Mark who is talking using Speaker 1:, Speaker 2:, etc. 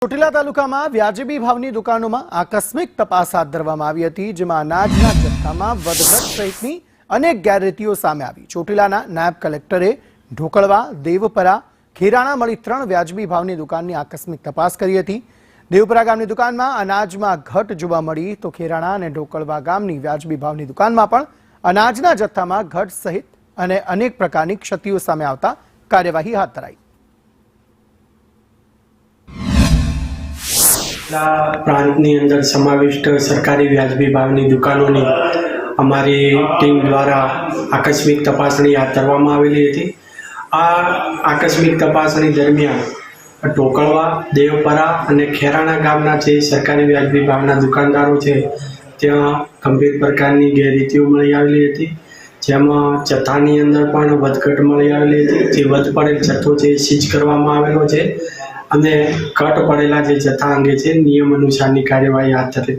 Speaker 1: ચોટીલા તાલુકામાં વ્યાજબી ભાવની દુકાનોમાં આકસ્મિક તપાસ હાથ ધરવામાં આવી હતી, જેમાં અનાજના જથ્થામાં વધઘટ સહિતની અનેક ગેરરીતિઓ સામે આવી। ચોટીલાના નાયબ કલેક્ટરે ઢોકળવા, દેવપરા, ખેરાણા મળી 3 વ્યાજબી ભાવની દુકાનની આકસ્મિક તપાસ કરી હતી। દેવપરા ગામની દુકાનમાં અનાજમાં ઘટ જોવા મળી, તો ખેરાણા અને ઢોકળવા ગામની વ્યાજબી ભાવની દુકાનમાં પણ અનાજના જથ્થામાં ઘટ સહિત અને અનેક પ્રકારની ક્ષતિઓ સામે આવતા કાર્યવાહી હાથ ધરાઈ।
Speaker 2: પ્રાંતની અંદર સમાવિષ્ટ સરકારી વ્યાજબી ભાવની દુકાનોની અમારી ટીમ દ્વારા આકસ્મિક તપાસણી હાથ ધરવામાં આવેલી હતી। આ આકસ્મિક તપાસણી દરમિયાન ઢોકળવા, દેવપરા અને ખેરાણા ગામના જે સરકારી વ્યાજબી ભાવના દુકાનદારો છે ત્યાં ગંભીર પ્રકારની ગેરરીતિઓ મળી આવેલી હતી, જેમાં જથ્થાની અંદર પણ વધઘટ મળી આવેલી હતી। જે વધ પડેલ જથ્થો છે એ સીઝ કરવામાં આવેલો છે અને ઘટ પડેલા જે જથ્થા અંગે છે નિયમ અનુસારની કાર્યવાહી હાથ ધરી।